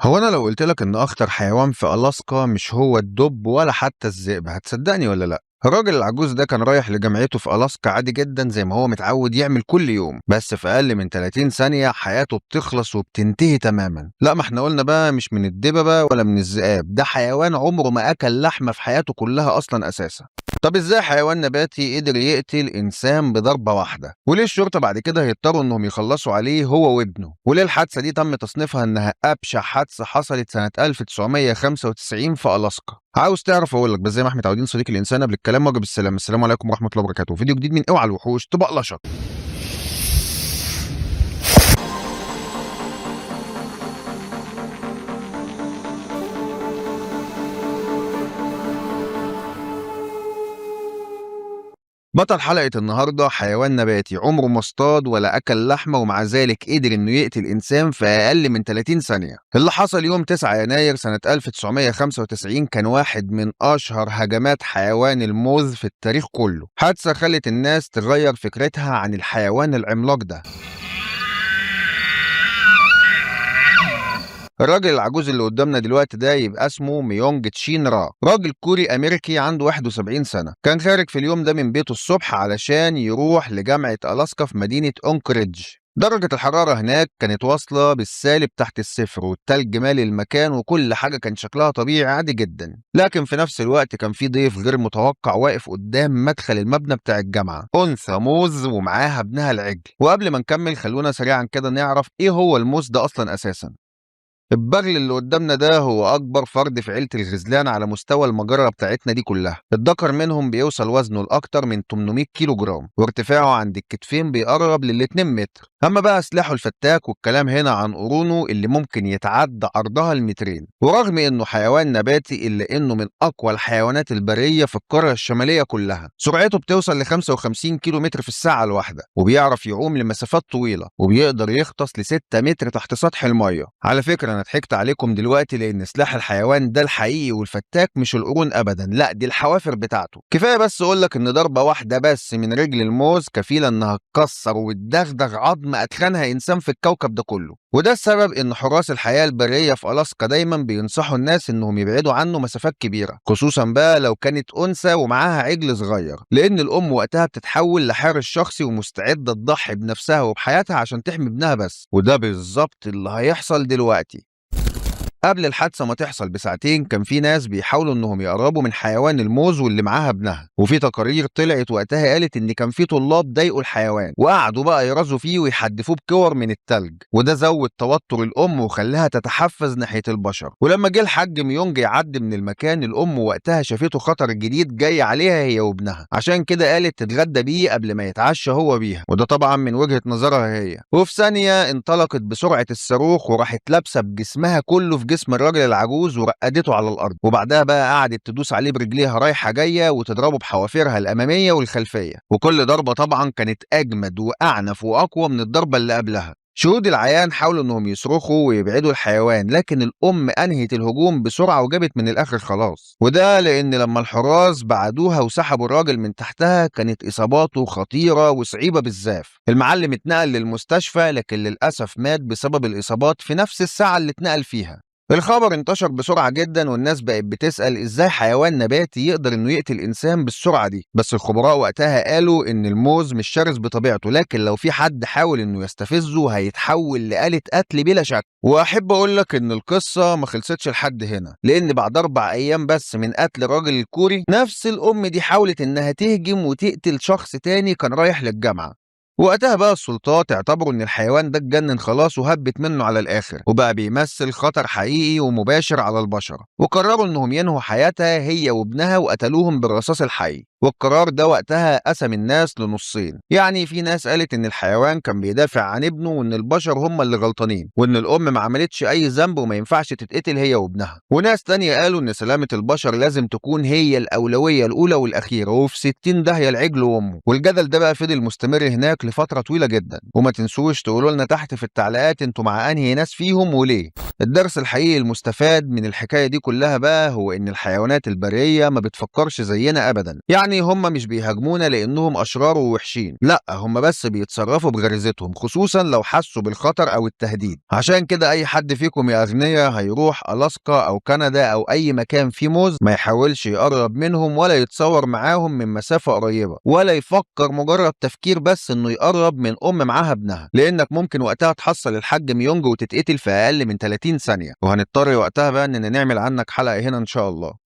هو أنا لو قُلت لك إن أخطر حيوان في ألاسكا مش هو الدب ولا حتى الذئب، هتصدقني والّا لأ؟ الراجل العجوز ده كان رايح لجمعيته في ألاسكا عادي جدًا زي ما هو متعود يعمل كل يوم، بس في أقل من 30 ثانية حياته بتخلص وبتنتهي تمامًا. لأ، ما إحنا قُلنا بقى مش من الدببة ولا من الذئاب، ده حيوان عمره ما أكل لحمة في حياته كلها أصلًا أساسًا. طب إزاي حيوان نباتي قدر يقتل إنسان بضربة واحدة؟ وليه الشرطة بعد كده هيضطروا إنهم يخلصوا عليه هو وابنه؟ وليه الحادثة دي تم تصنيفها إنها أبشع حادثة حصلت سنة 1995 في ألاسكا؟ عاوز تعرف أقول لك، بس زي ما إحنا متعودين صديقي الإنسان قبل الكلام واجب السلام، السلام عليكم ورحمة الله وبركاته، فيديو جديد من اوعى الوحوش تبقلشك. بطل حلقة النهاردة حيوان نباتي عمره ما اصطاد ولا أكل لحمة ومع ذلك قدر إنه يقتل إنسان في أقل من 30 ثانية. اللي حصل يوم 9 يناير سنة 1995 كان واحد من أشهر هجمات حيوان الموذ في التاريخ كله، حادثة خلت الناس تغير فكرتها عن الحيوان العملاق ده. الراجل العجوز اللي قدامنا دلوقتي ده يبقى اسمه ميونج تشين را، راجل كوري امريكي عنده 71 سنه. كان خارج في اليوم ده من بيته الصبح علشان يروح لجامعه الاسكا في مدينه أنكوريدج. درجة الحرارة هناك كانت واصلة بالسالب تحت الصفر والتلج مالي المكان وكل حاجة كان شكلها طبيعي عادي جدا، لكن في نفس الوقت كان في ضيف غير متوقع واقف قدام مدخل المبنى بتاع الجامعة، أنثى موز ومعاها ابنها العجل. وقبل ما نكمل خلونا سريعا كده نعرف ايه هو الموز ده اصلا اساسا. البغل اللي قدامنا ده هو أكبر فرد في عيلة الغزلان على مستوى المجرة بتاعتنا دي كلها. الذكر منهم بيوصل وزنه لأكتر من 800 كيلو جرام وارتفاعه عند الكتفين بيقرب لل 2 متر. أما بقى سلاحه الفتاك والكلام هنا عن قرونه اللي ممكن يتعدى عرضها المترين. ورغم إنه حيوان نباتي إلا إنه من أقوى الحيوانات البرية في القارة الشمالية كلها. سرعته بتوصل ل 55 كيلو متر في الساعة الواحدة، وبيعرف يعوم لمسافات طويلة، وبيقدر يغطس ل 6 متر تحت سطح المية. على فكرة أنا ضحكت عليكم دلوقتي لأن سلاح الحيوان ده الحقيقي والفتاك مش القرون أبدا، لا دي الحوافر بتاعته. كفاية بس أقولك إن ضربة واحدة بس من رجل الموز كفيلة إنها تكسر وتدغدغ عظم أتخنها إنسان في الكوكب ده كله. وده السبب إن حراس الحياة البرية في ألاسكا دايما بينصحوا الناس إنهم يبعدوا عنه مسافات كبيرة، خصوصا بقى لو كانت أنثى ومعاها عجل صغير، لأن الأم وقتها بتتحول لحارس شخصي ومستعدة تضحي بنفسها وبحياتها عشان تحمي ابنها بس، وده بالظبط اللي هيحصل دلوقتي. قبل الحادثة ما تحصل بساعتين كان في ناس بيحاولوا انهم يقربوا من حيوان الموز واللي معاها ابنها، وفي تقارير طلعت وقتها قالت ان كان في طلاب ضايقوا الحيوان وقعدوا بقى يرازوا فيه ويحدفوه بكور من التلج، وده زود توتر الام وخلاها تتحفز ناحية البشر. ولما جه الحاج ميونج يعدي من المكان الام وقتها شافته خطر جديد جاي عليها هي وابنها، عشان كده قالت تتغدى بيه قبل ما يتعشى هو بيها، وده طبعا من وجهة نظرها هي. وفي ثانية انطلقت بسرعة الصاروخ وراحت لابسة بجسمها كله في جسم الراجل العجوز ورقدته على الارض، وبعدها بقى قعدت تدوس عليه برجليها رايحه جايه وتضربه بحوافرها الاماميه والخلفيه، وكل ضربه طبعا كانت اجمد واعنف واقوى من الضربه اللي قبلها. شهود العيان حاولوا انهم يصرخوا ويبعدوا الحيوان، لكن الام انهت الهجوم بسرعه وجابت من الاخر خلاص، وده لان لما الحراس بعدوها وسحبوا الراجل من تحتها كانت اصاباته خطيره وصعيبه بالزاف. المعلم اتنقل للمستشفى لكن للاسف مات بسبب الاصابات في نفس الساعه اللي اتنقل فيها. الخبر انتشر بسرعة جدا والناس بقت بتسأل ازاي حيوان نباتي يقدر انه يقتل انسان بالسرعة دي، بس الخبراء وقتها قالوا ان الموز مش شرس بطبيعته، لكن لو في حد حاول انه يستفزه هيتحول لآلة قتل بلا شك. واحب اقول لك ان القصة ما خلصتش لحد هنا، لان بعد 4 ايام بس من قتل الراجل الكوري نفس الام دي حاولت انها تهجم وتقتل شخص تاني كان رايح للجامعة. وقتها بقى السلطات اعتبروا ان الحيوان ده اتجنن خلاص وهبت منه على الاخر وبقى بيمثل خطر حقيقي ومباشر على البشر، وقرروا انهم ينهوا حياتها هي وابنها وقتلوهم بالرصاص الحي. والقرار ده وقتها قسم الناس لنصين، يعني في ناس قالت ان الحيوان كان بيدافع عن ابنه وان البشر هم اللي غلطانين وان الام ما عملتش اي ذنب وما ينفعش تتقتل هي وابنها، وناس تانية قالوا ان سلامة البشر لازم تكون هي الاولوية الاولى والاخيرة، وفي 60 داهية العجل وامه. والجدل ده بقى فضل مستمر هناك لفترة طويلة جدا، وما تنسوش تقولوا لنا تحت في التعليقات انتوا مع انهي ناس فيهم وليه. الدرس الحقيقي المستفاد من الحكاية دي كلها بقى هو ان الحيوانات البرية ما بتفكرش زينا ابدا، يعني يعني هم مش بيهاجمونا لانهم اشرار ووحشين، لا هم بس بيتصرفوا بغريزتهم، خصوصا لو حسوا بالخطر او التهديد. عشان كده اي حد فيكم يا اغنياء هيروح الاسكا او كندا او اي مكان فيه موز ما يحاولش يقرب منهم ولا يتصور معاهم من مسافة قريبة، ولا يفكر مجرد تفكير بس انه يقرب من معاها ابنها، لانك ممكن وقتها تحصل الحاج ميونج وتتقتل في اقل من 30 ثانية، وهنضطر وقتها بقى اننا نعمل عنك حلقة هنا ان شاء الله.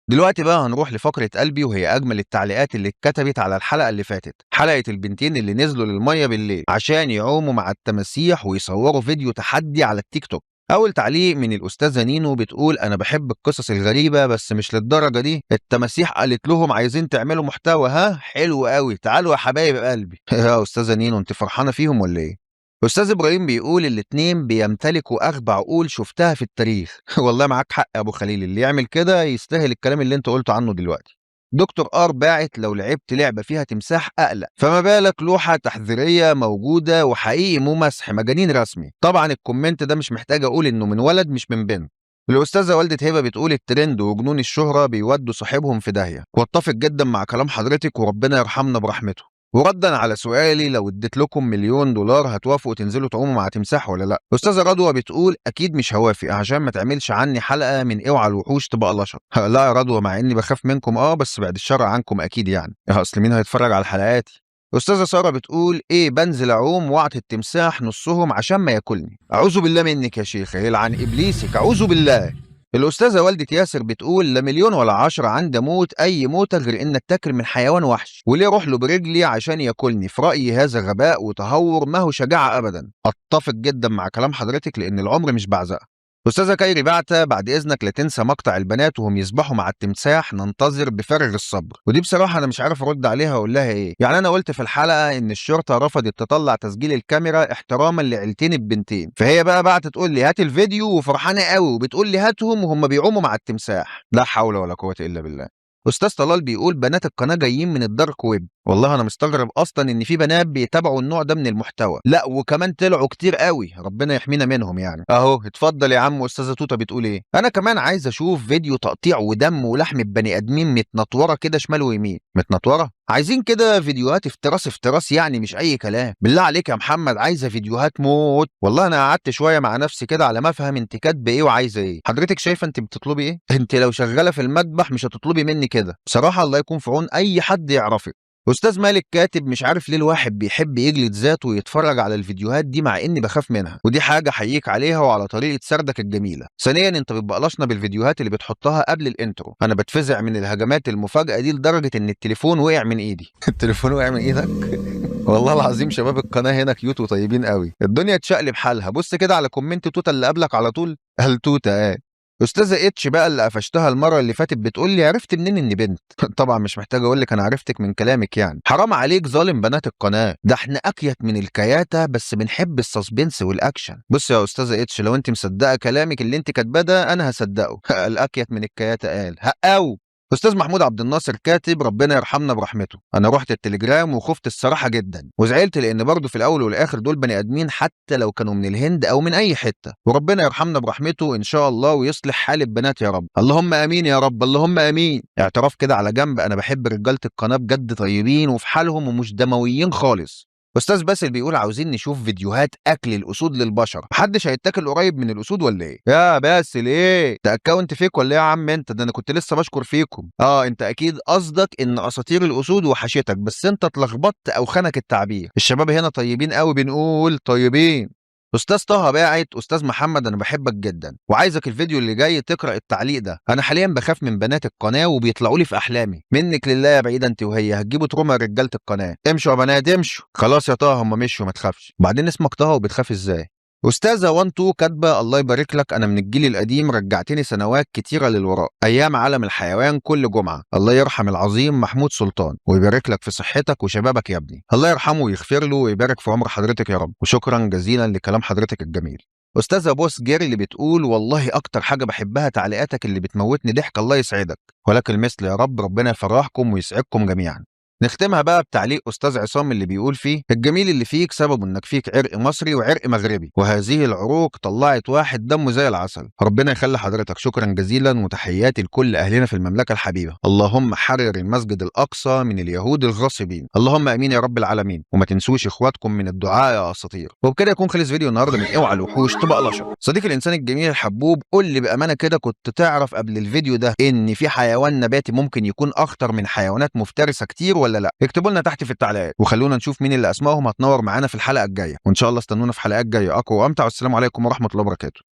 دلوقتي بقى هنروح لفقرة قلبي، وهي أجمل التعليقات اللي اتكتبت على الحلقة اللي فاتت، حلقة البنتين اللي نزلوا للمية بالليل عشان يعوموا مع التماسيح ويصوروا فيديو تحدي على التيك توك. أول تعليق من الأستاذة نينو بتقول: أنا بحب القصص الغريبة بس مش للدرجة دي، التماسيح قالت لهم عايزين تعملوا محتوى، ها حلو قوي، تعالوا يا حبايب قلبي. يا أستاذة نينو أنت فرحانة فيهم ولا إيه؟ أستاذ إبراهيم بيقول: الاتنين بيمتلكوا أغبى عقول شفتها في التاريخ. والله معاك حق يا أبو خليل، اللي يعمل كده يستاهل الكلام اللي أنت قلته عنه دلوقتي. دكتور آر باعت: لو لعبت لعبة فيها تمساح أقلق، فما بالك لوحة تحذيرية موجودة وحقيقي مو مسح، مجانين رسمي. طبعا الكومنت ده مش محتاج أقول إنه من ولد مش من بنت. الأستاذة والدة هبة بتقول: الترند وجنون الشهرة بيودوا صاحبهم في داهية، واتفق جدا مع كلام حضرتك وربنا يرحمنا برحمته. وردا على سؤالي: لو اديت لكم $1,000,000 هتوافقوا تنزلوا تعوموا مع تمساح ولا لا؟ استاذه رضوى بتقول: اكيد مش هوافق عشان ما تعملش عني حلقه من اوعى الوحوش تبقى لشط. لا يا رضوى، مع اني بخاف منكم بس بعد الشر عنكم اكيد يعني، اصل مين هيتفرج على حلقاتي؟ استاذه ساره بتقول: ايه، بنزل اعوم واعطي التمساح نصهم عشان ما ياكلني. اعوذ بالله منك يا شيخ، يلعن ابليسك، اعوذ بالله. الأستاذة والدة ياسر بتقول: لا مليون ولا 10 عندي أموت أي موتة غير إن أتاكل من حيوان وحش، وليه أروح له برجلي عشان ياكلني؟ في رأيي هذا غباء وتهور، ما هو شجاعة أبدا. أتفق جدا مع كلام حضرتك لأن العمر مش بعزقة. أستاذة كايري بعتة: بعد إذنك لا تنسى مقطع البنات وهم يسبحوا مع التمساح، ننتظر بفارغ الصبر. ودي بصراحة أنا مش عارف أرد عليها وأقول لها إيه. يعني أنا قلت في الحلقة إن الشرطة رفضت تطلع تسجيل الكاميرا احتراما لعيلتين البنتين، فهي بقى بعتة تقول لي هات الفيديو وفرحانة قوي وبتقول لي هاتهم وهم بيعوموا مع التمساح. لا حول ولا قوة إلا بالله. أستاذ طلال بيقول: بنات القناة جايين من الدارك ويب. والله أنا مستغرب أصلا إن في بنات بيتابعوا النوع ده من المحتوى، لا وكمان طلعوا كتير قوي، ربنا يحمينا منهم يعني. أهو اتفضل يا عم. أستاذة توتة بتقول إيه: أنا كمان عايز أشوف فيديو تقطيع ودم ولحم البني آدمين متنطورة كده شمال ويمين. متنطورة؟ عايزين كده فيديوهات افتراس افتراس يعني، مش أي كلام. بالله عليك يا محمد، عايزة فيديوهات موت. والله أنا قعدت شوية مع نفسي كده على ما أفهم أنت كاتبة إيه وعايزة إيه. حضرتك شايفة أنت بتطلبي إيه؟ أنت لو شغالة في المذبح مش هتطلبي مني كده بصراحة، الله يكون في عون أي حد يعرفك. أستاذ مالك كاتب: مش عارف ليه الواحد بيحب يجلد ذاته ويتفرج على الفيديوهات دي مع إني بخاف منها، ودي حاجة حييك عليها وعلى طريقة سردك الجميلة. ثانيا أنت بتبقلشنا بالفيديوهات اللي بتحطها قبل الانترو، أنا بتفزع من الهجمات المفاجئة دي لدرجة إن التليفون وقع من إيدي. التليفون وقع من إيدك؟ والله العظيم شباب القناة هنا كيوت وطيبين قوي، الدنيا تشقلب حالها. بص كده على كومنت توتا اللي قبلك على طول، هل توتا أستاذة اتش بقى اللي قفشتها المرة اللي فاتت بتقول لي: عرفت منين إني بنت؟ طبعا مش محتاج أقول لك أنا عرفتك من كلامك يعني. حرام عليك ظالم بنات القناة، ده إحنا أكيت من الكياتة بس بنحب السسبنس والأكشن. بص يا أستاذة اتش، لو أنت مصدقة كلامك اللي أنت كاتباه ده أنا هصدقه. الأكيت من الكياتة قال هقاو. استاذ محمود عبد الناصر كاتب: ربنا يرحمنا برحمته، انا رحت التليجرام وخفت الصراحه جدا وزعلت لان برضه في الاول والاخر دول بني ادمين حتى لو كانوا من الهند او من اي حته، وربنا يرحمنا برحمته ان شاء الله ويصلح حال البنات يا رب. اللهم امين يا رب، اللهم امين. اعتراف كده على جنب، انا بحب رجاله القناه بجد، طيبين وفي حالهم ومش دمويين خالص. استاذ باسل بيقول: عاوزين نشوف فيديوهات اكل الاسود للبشر، محدش هيتاكل قريب من الاسود ولا ايه؟ يا باسل ايه ده اكونت فيك ولا ايه يا عم انت؟ ده انا كنت لسه بشكر فيكم. انت اكيد قصدك ان اساطير الاسود وحشتك، بس انت اتلخبطت او خانك التعبير. الشباب هنا طيبين قوي، بنقول طيبين. استاذ طه باعت: استاذ محمد انا بحبك جدا وعايزك الفيديو اللي جاي تقرا التعليق ده، انا حاليا بخاف من بنات القناه وبيطلعوا لي في احلامي، منك لله يا بعيده انت وهي هتجيبوا تروما رجاله القناه. امشوا يا بنات امشوا. خلاص يا طه هم مشوا ما تخافش. بعدين اسمك طه وبتخاف ازاي؟ أستاذة 12 كاتبة: الله يبارك لك، أنا من الجيل القديم، رجعتني سنوات كتيرة للوراء، أيام عالم الحيوان كل جمعة. الله يرحم العظيم محمود سلطان ويبارك لك في صحتك وشبابك يا ابني، الله يرحمه ويغفر له ويبارك في عمر حضرتك يا رب، وشكرا جزيلا لكلام حضرتك الجميل. أستاذة بوس جيري اللي بتقول: والله أكتر حاجة بحبها تعليقاتك اللي بتموتني ضحك، الله يسعدك ولك المثل يا رب، ربنا يفرحكم ويسعدكم جميعا. نختمها بقى بتعليق أستاذ عصام اللي بيقول فيه: الجميل اللي فيك سببه إنك فيك عرق مصري وعرق مغربي، وهذه العروق طلعت واحد دمه زي العسل. ربنا يخلي حضرتك. شكرا جزيلا، وتحياتي لكل أهلنا في المملكة الحبيبة. اللهم حرر المسجد الأقصى من اليهود الغاصبين. اللهم آمين يا رب العالمين. وما تنسوش إخواتكم من الدعاء يا أساطير. وبكده يكون خلص فيديو النهارده من اوعى الوحوش تبقى لشر. صديقي الإنسان الجميل الحبوب، قول لي بأمانة كده، كنت تعرف قبل الفيديو ده إن في حيوان نباتي ممكن يكون أخطر من حيوانات مفترسة كتير ولا لأ؟ اكتبوا لنا تحت في التعليقات، وخلونا نشوف مين اللي أسمائهم هتنور معانا في الحلقة الجاية. وإن شاء الله استنونا في حلقات جاية أقوى وأمتع. والسلام عليكم ورحمة الله وبركاته.